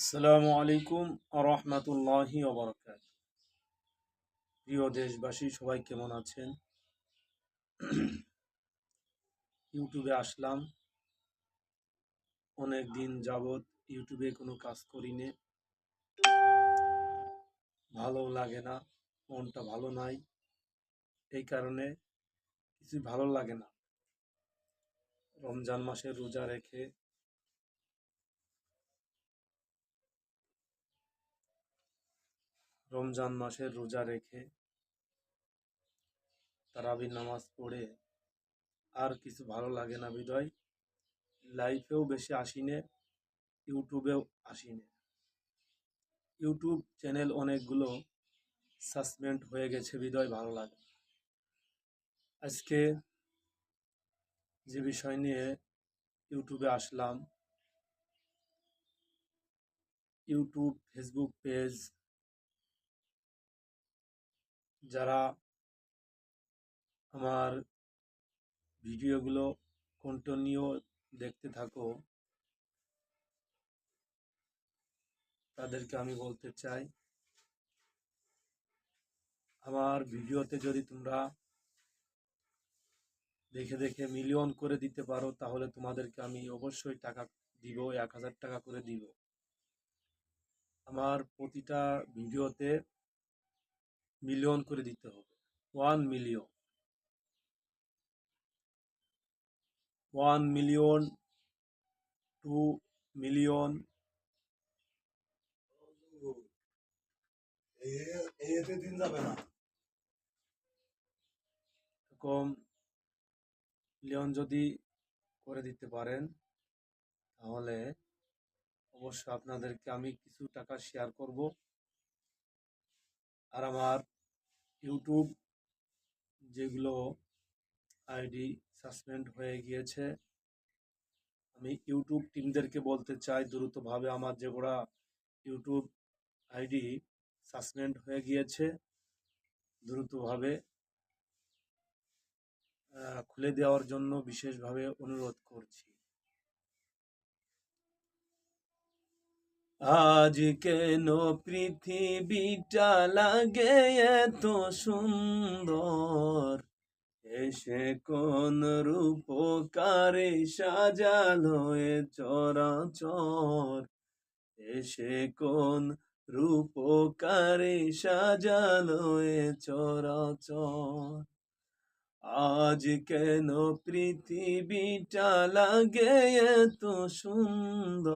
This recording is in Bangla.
আসসালামু আলাইকুম আরহামাতুল্লাহি ওবরাকাত। প্রিয় দেশবাসী, সবাই কেমন আছেন? ইউটিউবে আসলাম। অনেক দিন যাবৎ ইউটিউবে কোনো কাজ করিনি, ভালো লাগে না, মনটা ভালো নাই। এই কারণে কিছু ভালো লাগে না। রমজান মাসে রোজা রেখে তারাবির নামাজ পড়ে আর কিছু ভালো লাগে না বিদায় লাইফেও বেশি আসিনে, ইউটিউবেও আসিনে। ইউটিউব চ্যানেল অনেকগুলো সাসপেন্ড হয়ে গেছে বিদায় ভালো লাগে না। আজকে যে বিষয় নিয়ে ইউটিউবে আসলাম, ইউটিউব ফেসবুক পেজ যারা আমার ভিডিওগুলো কন্টিনিউ দেখতে থাকো, তাদেরকে আমি বলতে চাই, আমার ভিডিওতে যদি তোমরা দেখে দেখে মিলিয়ন করে দিতে পারো, তাহলে তোমাদেরকে আমি অবশ্যই টাকা দিব, 1000 টাকা করে দিব। আমার প্রতিটা ভিডিওতে মিলিয়ন করে দিতে হবে। 1 মিলিয়ন, 1 মিলিয়ন, 2 মিলিয়ন, এরকম মিলিয়ন যদি করে দিতে পারেন, তাহলে অবশ্যই আপনাদেরকে আমি কিছু টাকা শেয়ার করব। আর আমার ইউটিউব যেগুলো আইডি সাসপেন্ড হয়ে গিয়েছে, আমি ইউটিউব টিমদেরকে বলতে চাই, দ্রুতভাবে আমার যেগুলো ইউটিউব আইডি সাসপেন্ড হয়ে গিয়েছে দ্রুতভাবে খুলে দেওয়ার জন্য বিশেষভাবে অনুরোধ করছি। আজ কেন পৃথিবীটা লাগে এত সুন্দর, এসে কোন রূপকারে সাজালো এ চরাচর, এসে কোন রূপকারে সাজালো এ চরাচর। আজ কেন পৃথিবীটা লাগে এত সুন্দর,